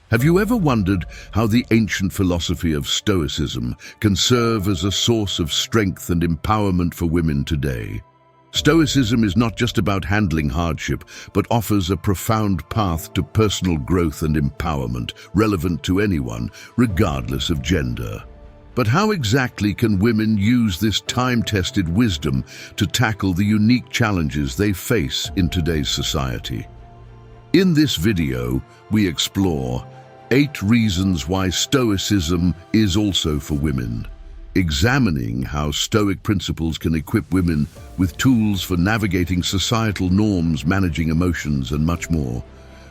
Have you ever wondered how the ancient philosophy of Stoicism can serve as a source of strength and empowerment for women today? Stoicism is not just about handling hardship, but offers a profound path to personal growth and empowerment, relevant to anyone, regardless of gender. But how exactly can women use this time-tested wisdom to tackle the unique challenges they face in today's society? In this video, we explore 8 reasons why Stoicism is also for women, examining how Stoic principles can equip women with tools for navigating societal norms, managing emotions, and much more.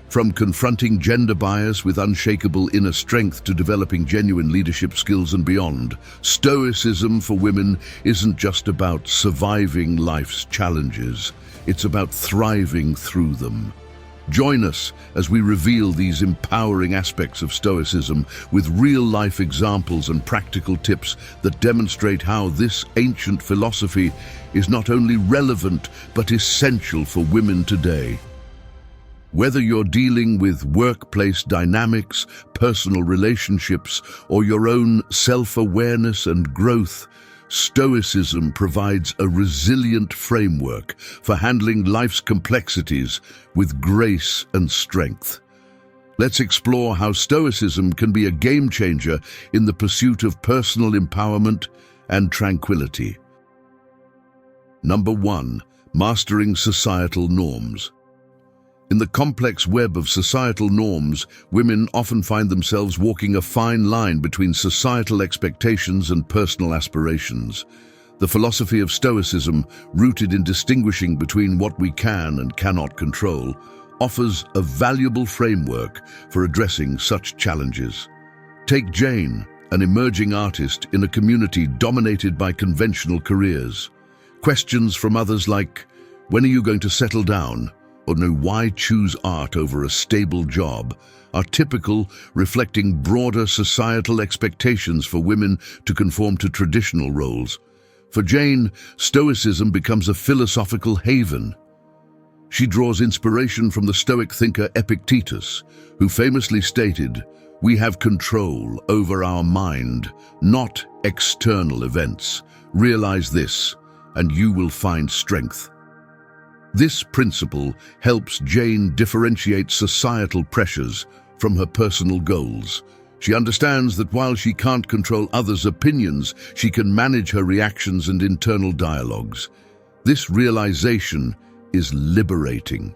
From confronting gender bias with unshakable inner strength to developing genuine leadership skills and beyond, Stoicism for women isn't just about surviving life's challenges, it's about thriving through them. Join us as we reveal these empowering aspects of Stoicism with real-life examples and practical tips that demonstrate how this ancient philosophy is not only relevant but essential for women today. Whether you're dealing with workplace dynamics, personal relationships, or your own self-awareness and growth, Stoicism provides a resilient framework for handling life's complexities with grace and strength. Let's explore how Stoicism can be a game-changer in the pursuit of personal empowerment and tranquility. Number 1. Mastering societal norms. In the complex web of societal norms, women often find themselves walking a fine line between societal expectations and personal aspirations. The philosophy of Stoicism, rooted in distinguishing between what we can and cannot control, offers a valuable framework for addressing such challenges. Take Jane, an emerging artist in a community dominated by conventional careers. Questions from others like, "When are you going to settle down?" or "No, why choose art over a stable job?" are typical, reflecting broader societal expectations for women to conform to traditional roles. For Jane, Stoicism becomes a philosophical haven. She draws inspiration from the Stoic thinker Epictetus, who famously stated, "We have control over our mind, not external events. Realize this, and you will find strength." This principle helps Jane differentiate societal pressures from her personal goals. She understands that while she can't control others' opinions, she can manage her reactions and internal dialogues. This realization is liberating.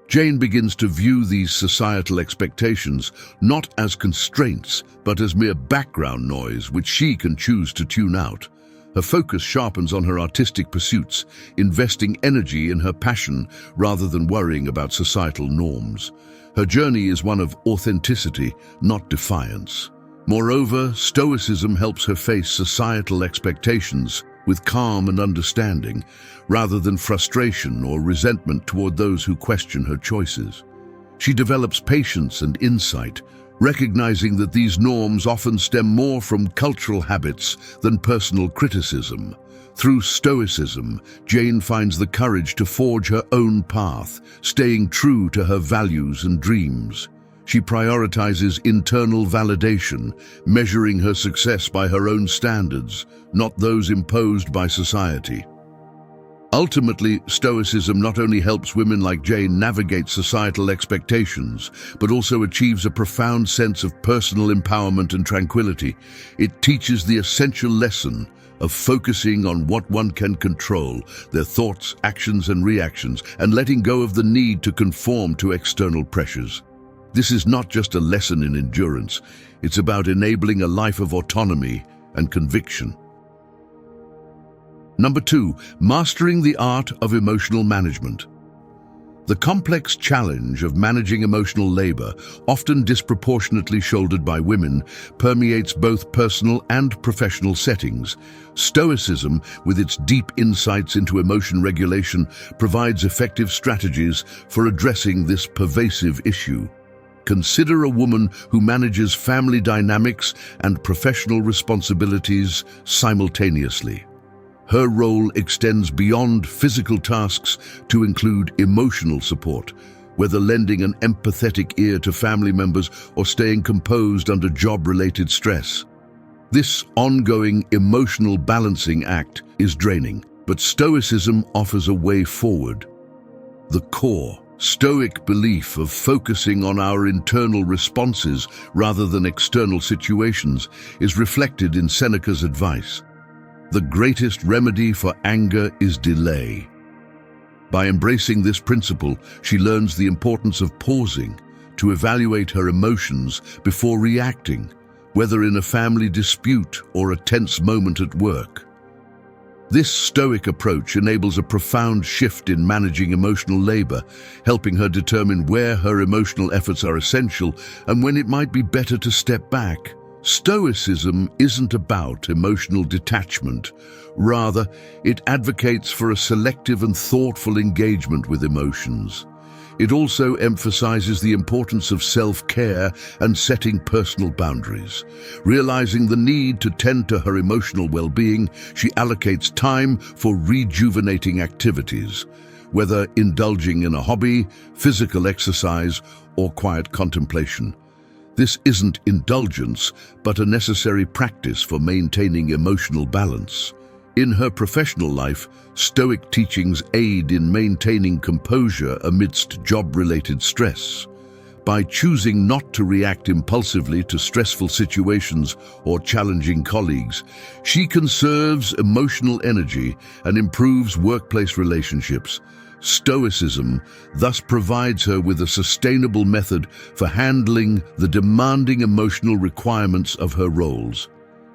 Jane begins to view these societal expectations not as constraints, but as mere background noise which she can choose to tune out. Her focus sharpens on her artistic pursuits, investing energy in her passion rather than worrying about societal norms. Her journey is one of authenticity, not defiance. Moreover, Stoicism helps her face societal expectations with calm and understanding, rather than frustration or resentment toward those who question her choices. She develops patience and insight, recognizing that these norms often stem more from cultural habits than personal criticism. Through Stoicism, Jane finds the courage to forge her own path, staying true to her values and dreams. She prioritizes internal validation, measuring her success by her own standards, not those imposed by society. Ultimately, Stoicism not only helps women like Jane navigate societal expectations, but also achieves a profound sense of personal empowerment and tranquility. It teaches the essential lesson of focusing on what one can control, their thoughts, actions, and reactions, and letting go of the need to conform to external pressures. This is not just a lesson in endurance, it's about enabling a life of autonomy and conviction. Number 2, mastering the art of emotional management. The complex challenge of managing emotional labor, often disproportionately shouldered by women, permeates both personal and professional settings. Stoicism, with its deep insights into emotion regulation, provides effective strategies for addressing this pervasive issue. Consider a woman who manages family dynamics and professional responsibilities simultaneously. Her role extends beyond physical tasks to include emotional support, whether lending an empathetic ear to family members or staying composed under job-related stress. This ongoing emotional balancing act is draining, but Stoicism offers a way forward. The core Stoic belief of focusing on our internal responses rather than external situations is reflected in Seneca's advice. The greatest remedy for anger is delay. By embracing this principle, she learns the importance of pausing to evaluate her emotions before reacting, whether in a family dispute or a tense moment at work. This Stoic approach enables a profound shift in managing emotional labor, helping her determine where her emotional efforts are essential and when it might be better to step back. Stoicism isn't about emotional detachment. Rather, it advocates for a selective and thoughtful engagement with emotions. It also emphasizes the importance of self-care and setting personal boundaries. Realizing the need to tend to her emotional well-being, she allocates time for rejuvenating activities, whether indulging in a hobby, physical exercise, or quiet contemplation. This isn't indulgence, but a necessary practice for maintaining emotional balance. In her professional life, Stoic teachings aid in maintaining composure amidst job-related stress. By choosing not to react impulsively to stressful situations or challenging colleagues, she conserves emotional energy and improves workplace relationships. Stoicism thus provides her with a sustainable method for handling the demanding emotional requirements of her roles.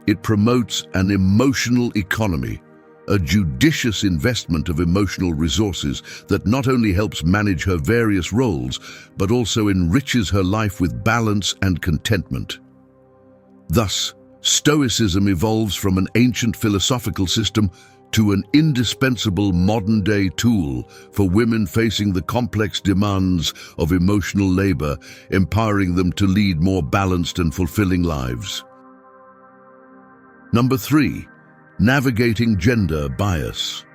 It promotes an emotional economy, a judicious investment of emotional resources that not only helps manage her various roles, but also enriches her life with balance and contentment. Thus, Stoicism evolves from an ancient philosophical system to an indispensable modern-day tool for women facing the complex demands of emotional labor, empowering them to lead more balanced and fulfilling lives. Number 3. Navigating gender bias.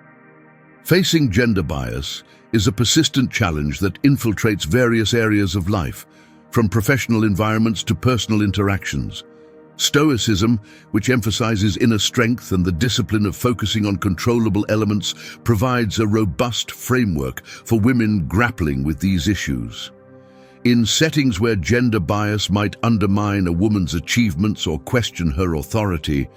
Facing gender bias is a persistent challenge that infiltrates various areas of life, from professional environments to personal interactions. Stoicism, which emphasizes inner strength and the discipline of focusing on controllable elements, provides a robust framework for women grappling with these issues. In settings where gender bias might undermine a woman's achievements or question her authority,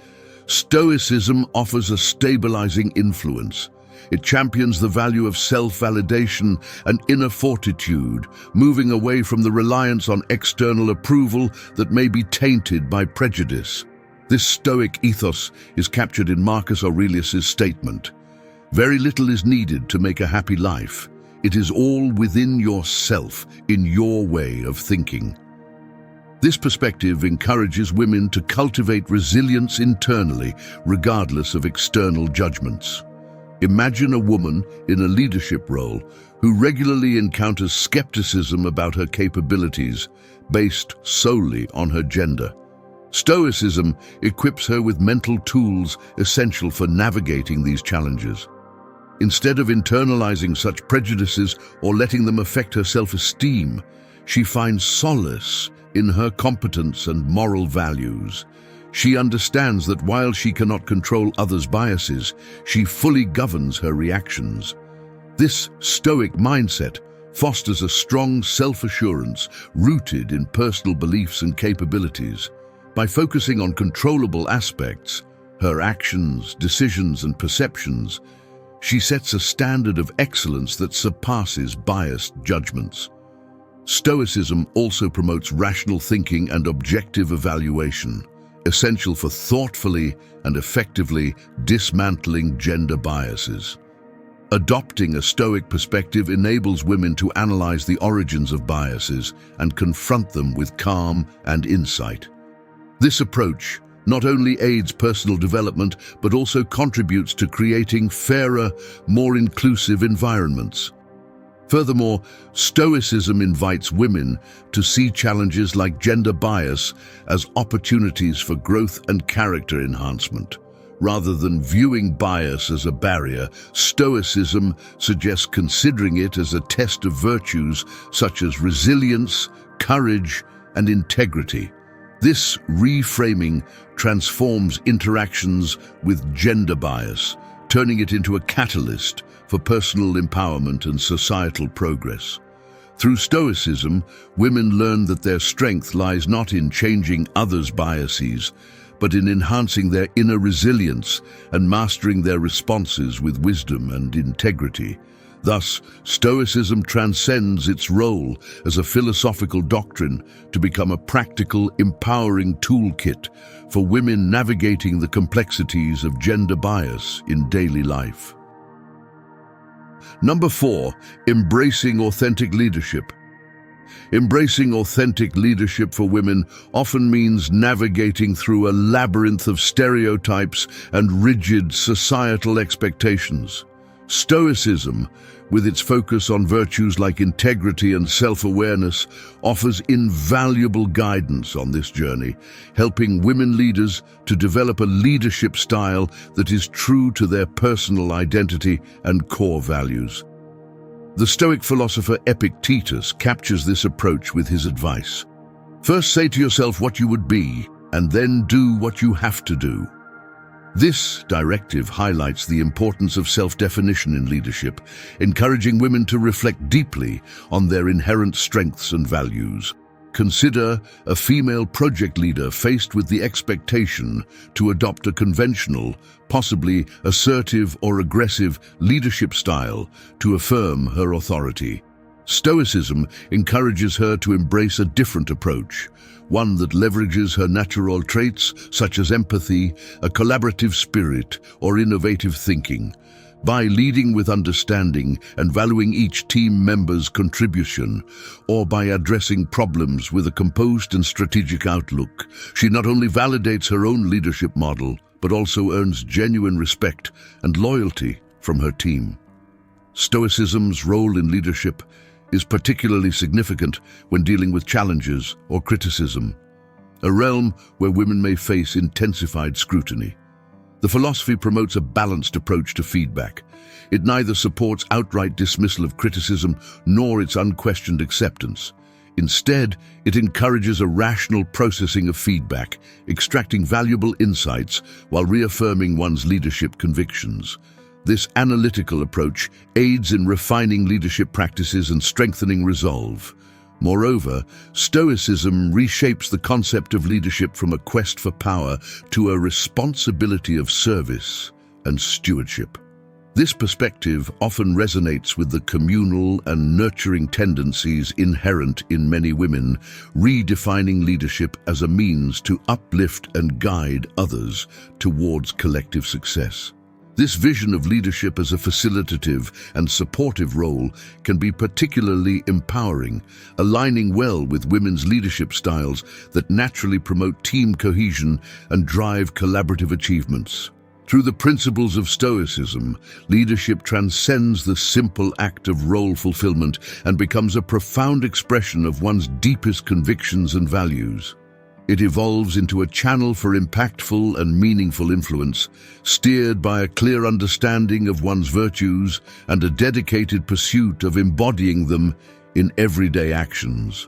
Stoicism offers a stabilizing influence. It champions the value of self-validation and inner fortitude, moving away from the reliance on external approval that may be tainted by prejudice. This Stoic ethos is captured in Marcus Aurelius's statement, "Very little is needed to make a happy life. It is all within yourself, in your way of thinking." This perspective encourages women to cultivate resilience internally, regardless of external judgments. Imagine a woman in a leadership role who regularly encounters skepticism about her capabilities, based solely on her gender. Stoicism equips her with mental tools essential for navigating these challenges. Instead of internalizing such prejudices or letting them affect her self-esteem, she finds solace in her competence and moral values. She understands that while she cannot control others' biases, she fully governs her reactions. This Stoic mindset fosters a strong self-assurance rooted in personal beliefs and capabilities. By focusing on controllable aspects, her actions, decisions, and perceptions, she sets a standard of excellence that surpasses biased judgments. Stoicism also promotes rational thinking and objective evaluation, essential for thoughtfully and effectively dismantling gender biases. Adopting a Stoic perspective enables women to analyze the origins of biases and confront them with calm and insight. This approach not only aids personal development, but also contributes to creating fairer, more inclusive environments. Furthermore, Stoicism invites women to see challenges like gender bias as opportunities for growth and character enhancement. Rather than viewing bias as a barrier, Stoicism suggests considering it as a test of virtues such as resilience, courage, and integrity. This reframing transforms interactions with gender bias, turning it into a catalyst for personal empowerment and societal progress. Through Stoicism, women learn that their strength lies not in changing others' biases, but in enhancing their inner resilience and mastering their responses with wisdom and integrity. Thus, Stoicism transcends its role as a philosophical doctrine to become a practical, empowering toolkit for women navigating the complexities of gender bias in daily life. Number 4, embracing authentic leadership. Embracing authentic leadership for women often means navigating through a labyrinth of stereotypes and rigid societal expectations. Stoicism, with its focus on virtues like integrity and self-awareness, offers invaluable guidance on this journey, helping women leaders to develop a leadership style that is true to their personal identity and core values. The Stoic philosopher Epictetus captures this approach with his advice. First say to yourself what you would be, and then do what you have to do. This directive highlights the importance of self-definition in leadership, encouraging women to reflect deeply on their inherent strengths and values. Consider a female project leader faced with the expectation to adopt a conventional, possibly assertive or aggressive leadership style to affirm her authority. Stoicism encourages her to embrace a different approach, one that leverages her natural traits such as empathy, a collaborative spirit, or innovative thinking. By leading with understanding and valuing each team member's contribution, or by addressing problems with a composed and strategic outlook, she not only validates her own leadership model, but also earns genuine respect and loyalty from her team. Stoicism's role in leadership is particularly significant when dealing with challenges or criticism, a realm where women may face intensified scrutiny. The philosophy promotes a balanced approach to feedback. It neither supports outright dismissal of criticism nor its unquestioned acceptance. Instead, it encourages a rational processing of feedback, extracting valuable insights while reaffirming one's leadership convictions. This analytical approach aids in refining leadership practices and strengthening resolve. Moreover, Stoicism reshapes the concept of leadership from a quest for power to a responsibility of service and stewardship. This perspective often resonates with the communal and nurturing tendencies inherent in many women, redefining leadership as a means to uplift and guide others towards collective success. This vision of leadership as a facilitative and supportive role can be particularly empowering, aligning well with women's leadership styles that naturally promote team cohesion and drive collaborative achievements. Through the principles of Stoicism, leadership transcends the simple act of role fulfillment and becomes a profound expression of one's deepest convictions and values. It evolves into a channel for impactful and meaningful influence, steered by a clear understanding of one's virtues and a dedicated pursuit of embodying them in everyday actions.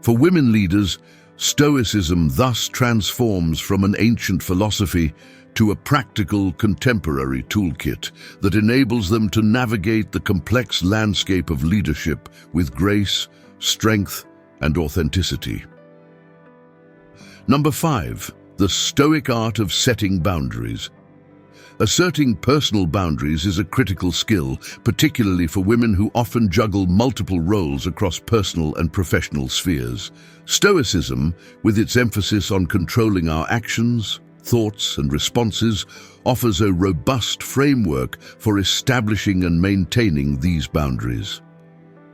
For women leaders, Stoicism thus transforms from an ancient philosophy to a practical contemporary toolkit that enables them to navigate the complex landscape of leadership with grace, strength, and authenticity. Number 5, the Stoic art of setting boundaries. Asserting personal boundaries is a critical skill, particularly for women who often juggle multiple roles across personal and professional spheres. Stoicism, with its emphasis on controlling our actions, thoughts, and responses, offers a robust framework for establishing and maintaining these boundaries.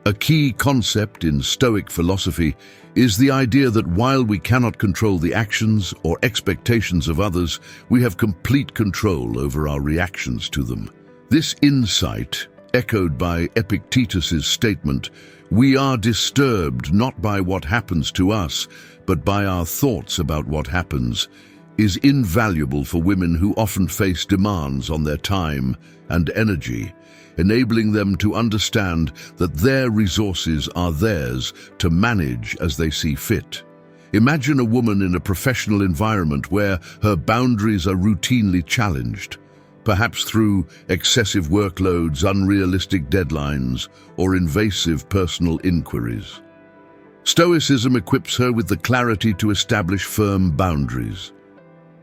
A key concept in Stoic philosophy is the idea that while we cannot control the actions or expectations of others, we have complete control over our reactions to them. This insight, echoed by Epictetus's statement, "We are disturbed not by what happens to us, but by our thoughts about what happens," is invaluable for women who often face demands on their time and energy, enabling them to understand that their resources are theirs to manage as they see fit. Imagine a woman in a professional environment where her boundaries are routinely challenged, perhaps through excessive workloads, unrealistic deadlines, or invasive personal inquiries. Stoicism equips her with the clarity to establish firm boundaries.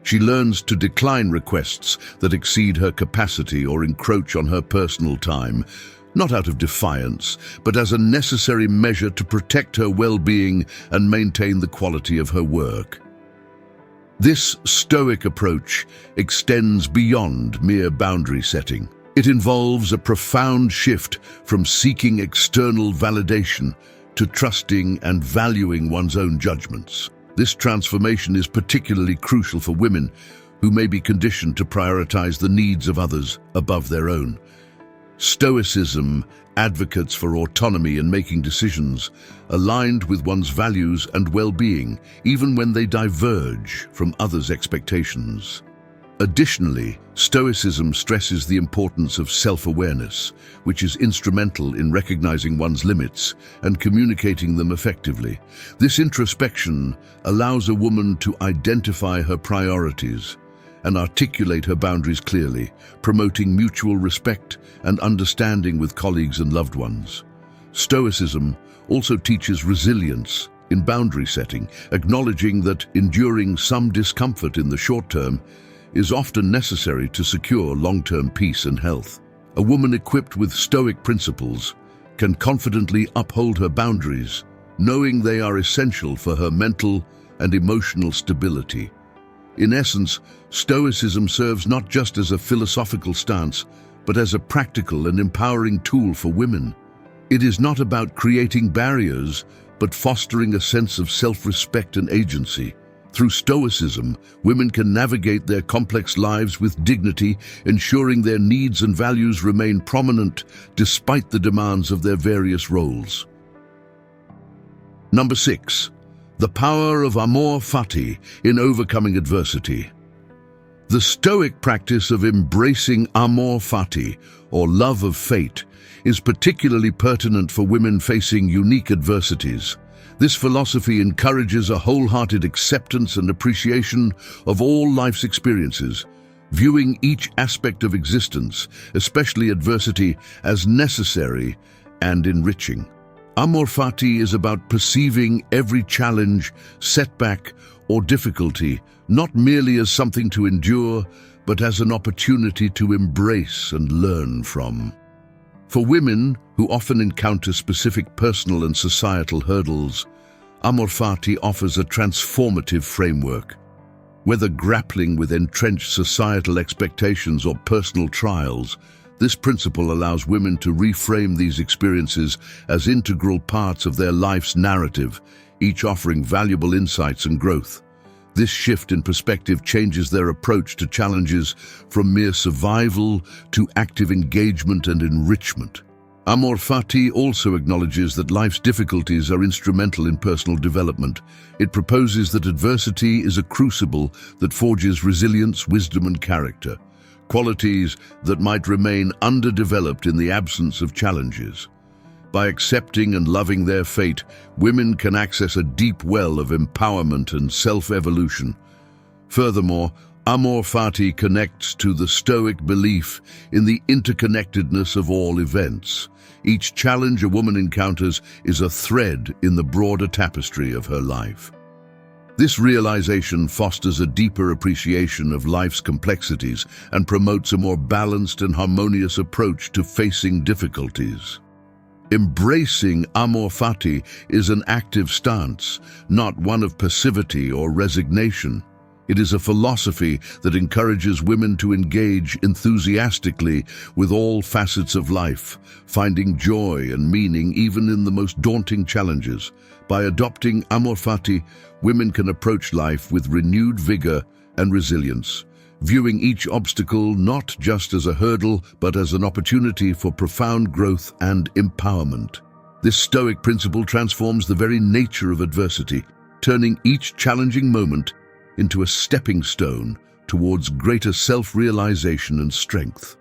She learns to decline requests that exceed her capacity or encroach on her personal time, not out of defiance, but as a necessary measure to protect her well-being and maintain the quality of her work. This Stoic approach extends beyond mere boundary setting. It involves a profound shift from seeking external validation to trusting and valuing one's own judgments. This transformation is particularly crucial for women who may be conditioned to prioritize the needs of others above their own. Stoicism advocates for autonomy in making decisions aligned with one's values and well-being, even when they diverge from others' expectations. Additionally, Stoicism stresses the importance of self-awareness, which is instrumental in recognizing one's limits and communicating them effectively. This introspection allows a woman to identify her priorities and articulate her boundaries clearly, promoting mutual respect and understanding with colleagues and loved ones. Stoicism also teaches resilience in boundary setting, acknowledging that enduring some discomfort in the short term is often necessary to secure long-term peace and health. A woman equipped with Stoic principles can confidently uphold her boundaries, knowing they are essential for her mental and emotional stability. In essence, Stoicism serves not just as a philosophical stance, but as a practical and empowering tool for women. It is not about creating barriers, but fostering a sense of self-respect and agency. Through Stoicism, women can navigate their complex lives with dignity, ensuring their needs and values remain prominent despite the demands of their various roles. Number 6. The power of Amor Fati in overcoming adversity. The Stoic practice of embracing Amor Fati, or love of fate, is particularly pertinent for women facing unique adversities. This philosophy encourages a wholehearted acceptance and appreciation of all life's experiences, viewing each aspect of existence, especially adversity, as necessary and enriching. Amor Fati is about perceiving every challenge, setback, or difficulty not merely as something to endure, but as an opportunity to embrace and learn from. For women who often encounter specific personal and societal hurdles, Amor Fati offers a transformative framework. Whether grappling with entrenched societal expectations or personal trials, this principle allows women to reframe these experiences as integral parts of their life's narrative, each offering valuable insights and growth. This shift in perspective changes their approach to challenges from mere survival to active engagement and enrichment. Amor Fati also acknowledges that life's difficulties are instrumental in personal development. It proposes that adversity is a crucible that forges resilience, wisdom, and character, qualities that might remain underdeveloped in the absence of challenges. By accepting and loving their fate, women can access a deep well of empowerment and self-evolution. Furthermore, Amor Fati connects to the Stoic belief in the interconnectedness of all events. Each challenge a woman encounters is a thread in the broader tapestry of her life. This realization fosters a deeper appreciation of life's complexities and promotes a more balanced and harmonious approach to facing difficulties. Embracing Amor Fati is an active stance, not one of passivity or resignation. It is a philosophy that encourages women to engage enthusiastically with all facets of life, finding joy and meaning even in the most daunting challenges. By adopting Amor Fati, women can approach life with renewed vigor and resilience, viewing each obstacle not just as a hurdle, but as an opportunity for profound growth and empowerment. This Stoic principle transforms the very nature of adversity, turning each challenging moment into a stepping stone towards greater self-realization and strength.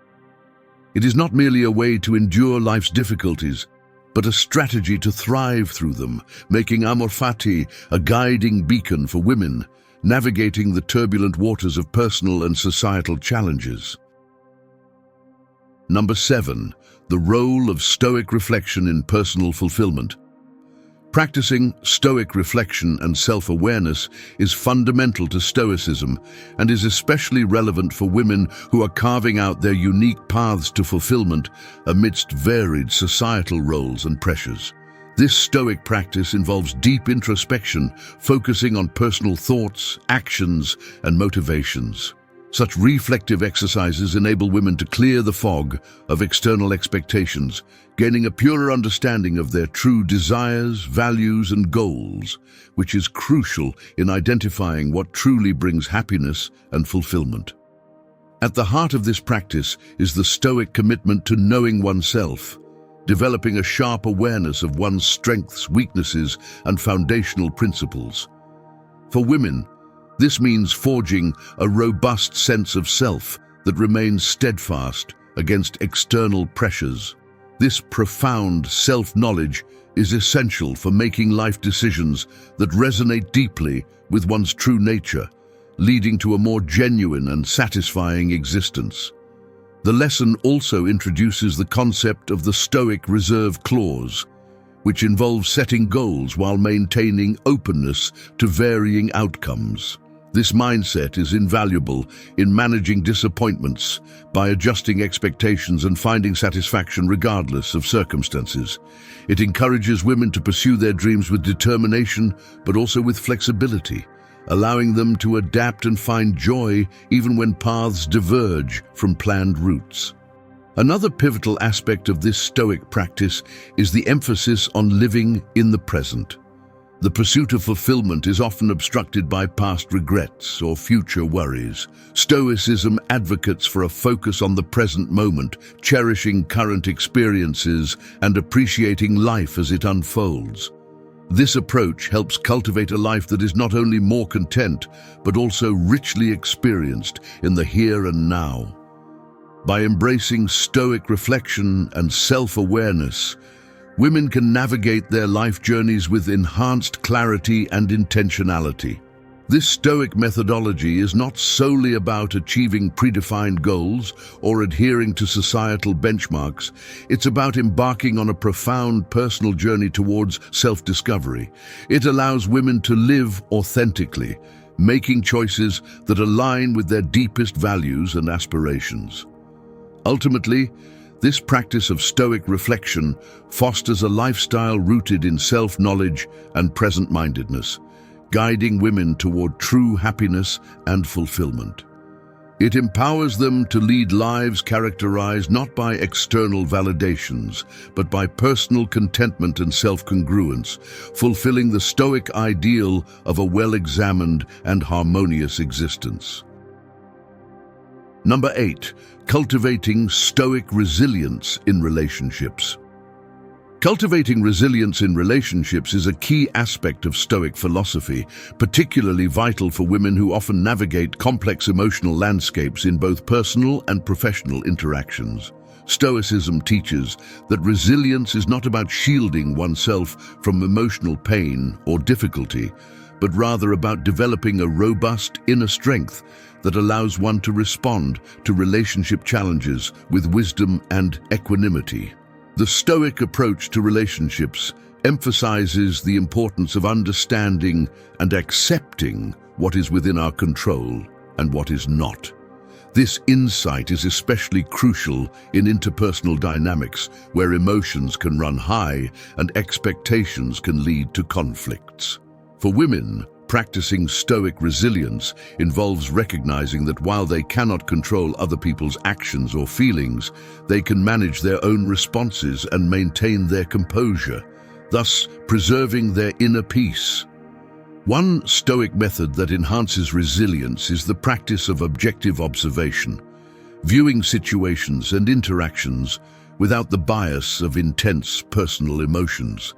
It is not merely a way to endure life's difficulties, but a strategy to thrive through them, making Amor Fati a guiding beacon for women, navigating the turbulent waters of personal and societal challenges. Number 7. The role of Stoic reflection in personal fulfillment. Practicing Stoic reflection and self-awareness is fundamental to Stoicism and is especially relevant for women who are carving out their unique paths to fulfillment amidst varied societal roles and pressures. This Stoic practice involves deep introspection, focusing on personal thoughts, actions, and motivations. Such reflective exercises enable women to clear the fog of external expectations, gaining a purer understanding of their true desires, values, and goals, which is crucial in identifying what truly brings happiness and fulfillment. At the heart of this practice is the Stoic commitment to knowing oneself, developing a sharp awareness of one's strengths, weaknesses, and foundational principles. For women, this means forging a robust sense of self that remains steadfast against external pressures. This profound self-knowledge is essential for making life decisions that resonate deeply with one's true nature, leading to a more genuine and satisfying existence. The lesson also introduces the concept of the Stoic reserve clause, which involves setting goals while maintaining openness to varying outcomes. This mindset is invaluable in managing disappointments by adjusting expectations and finding satisfaction regardless of circumstances. It encourages women to pursue their dreams with determination, but also with flexibility, allowing them to adapt and find joy even when paths diverge from planned routes. Another pivotal aspect of this Stoic practice is the emphasis on living in the present. The pursuit of fulfillment is often obstructed by past regrets or future worries. Stoicism advocates for a focus on the present moment, cherishing current experiences and appreciating life as it unfolds. This approach helps cultivate a life that is not only more content, but also richly experienced in the here and now. By embracing Stoic reflection and self-awareness, women can navigate their life journeys with enhanced clarity and intentionality. This Stoic methodology is not solely about achieving predefined goals or adhering to societal benchmarks. It's about embarking on a profound personal journey towards self-discovery. It allows women to live authentically, making choices that align with their deepest values and aspirations. Ultimately, this practice of Stoic reflection fosters a lifestyle rooted in self-knowledge and present-mindedness, guiding women toward true happiness and fulfillment. It empowers them to lead lives characterized not by external validations, but by personal contentment and self-congruence, fulfilling the Stoic ideal of a well-examined and harmonious existence. Number 8. Cultivating Stoic resilience in relationships. Cultivating resilience in relationships is a key aspect of Stoic philosophy, particularly vital for women who often navigate complex emotional landscapes in both personal and professional interactions. Stoicism teaches that resilience is not about shielding oneself from emotional pain or difficulty, but rather about developing a robust inner strength that allows one to respond to relationship challenges with wisdom and equanimity. The Stoic approach to relationships emphasizes the importance of understanding and accepting what is within our control and what is not. This insight is especially crucial in interpersonal dynamics where emotions can run high and expectations can lead to conflicts. For women, practicing Stoic resilience involves recognizing that while they cannot control other people's actions or feelings, they can manage their own responses and maintain their composure, thus preserving their inner peace. One Stoic method that enhances resilience is the practice of objective observation, viewing situations and interactions without the bias of intense personal emotions.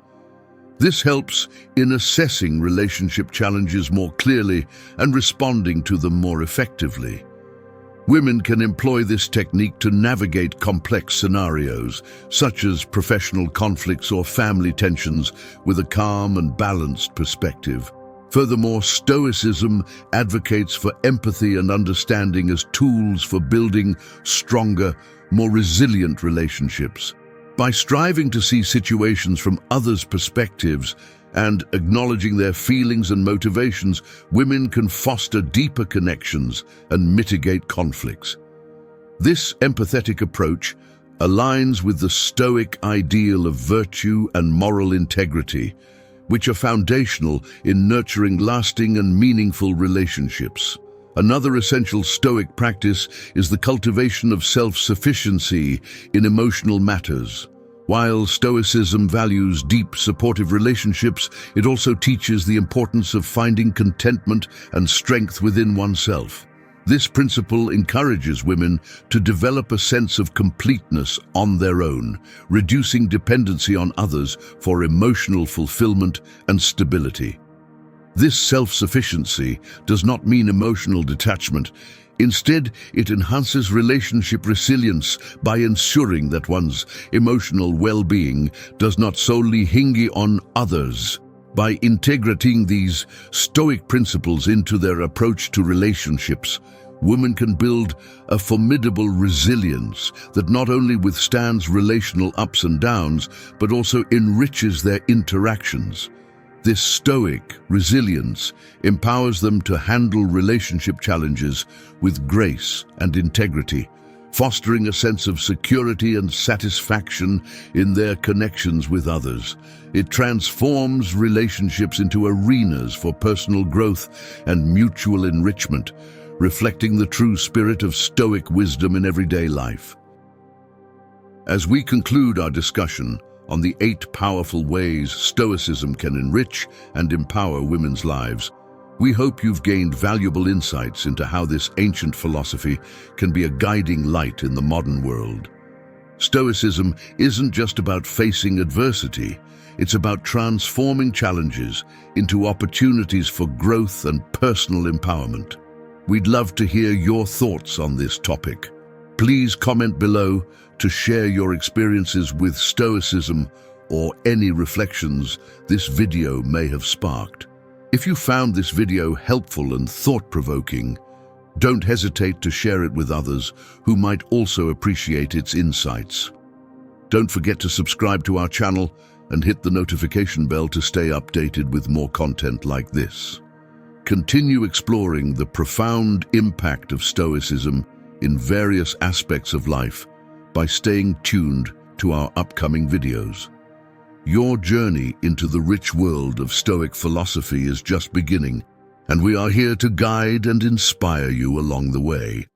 This helps in assessing relationship challenges more clearly and responding to them more effectively. Women can employ this technique to navigate complex scenarios, such as professional conflicts or family tensions, with a calm and balanced perspective. Furthermore, Stoicism advocates for empathy and understanding as tools for building stronger, more resilient relationships. By striving to see situations from others' perspectives and acknowledging their feelings and motivations, women can foster deeper connections and mitigate conflicts. This empathetic approach aligns with the Stoic ideal of virtue and moral integrity, which are foundational in nurturing lasting and meaningful relationships. Another essential Stoic practice is the cultivation of self-sufficiency in emotional matters. While Stoicism values deep, supportive relationships, it also teaches the importance of finding contentment and strength within oneself. This principle encourages women to develop a sense of completeness on their own, reducing dependency on others for emotional fulfillment and stability. This self-sufficiency does not mean emotional detachment. Instead, it enhances relationship resilience by ensuring that one's emotional well-being does not solely hinge on others. By integrating these Stoic principles into their approach to relationships, women can build a formidable resilience that not only withstands relational ups and downs, but also enriches their interactions. This Stoic resilience empowers them to handle relationship challenges with grace and integrity, fostering a sense of security and satisfaction in their connections with others. It transforms relationships into arenas for personal growth and mutual enrichment, reflecting the true spirit of Stoic wisdom in everyday life. As we conclude our discussion on the 8 powerful ways Stoicism can enrich and empower women's lives, we hope you've gained valuable insights into how this ancient philosophy can be a guiding light in the modern world. Stoicism isn't just about facing adversity, it's about transforming challenges into opportunities for growth and personal empowerment. We'd love to hear your thoughts on this topic. Please comment below to share your experiences with Stoicism or any reflections this video may have sparked. If you found this video helpful and thought-provoking, don't hesitate to share it with others who might also appreciate its insights. Don't forget to subscribe to our channel and hit the notification bell to stay updated with more content like this. Continue exploring the profound impact of Stoicism in various aspects of life by staying tuned to our upcoming videos. Your journey into the rich world of Stoic philosophy is just beginning, and we are here to guide and inspire you along the way.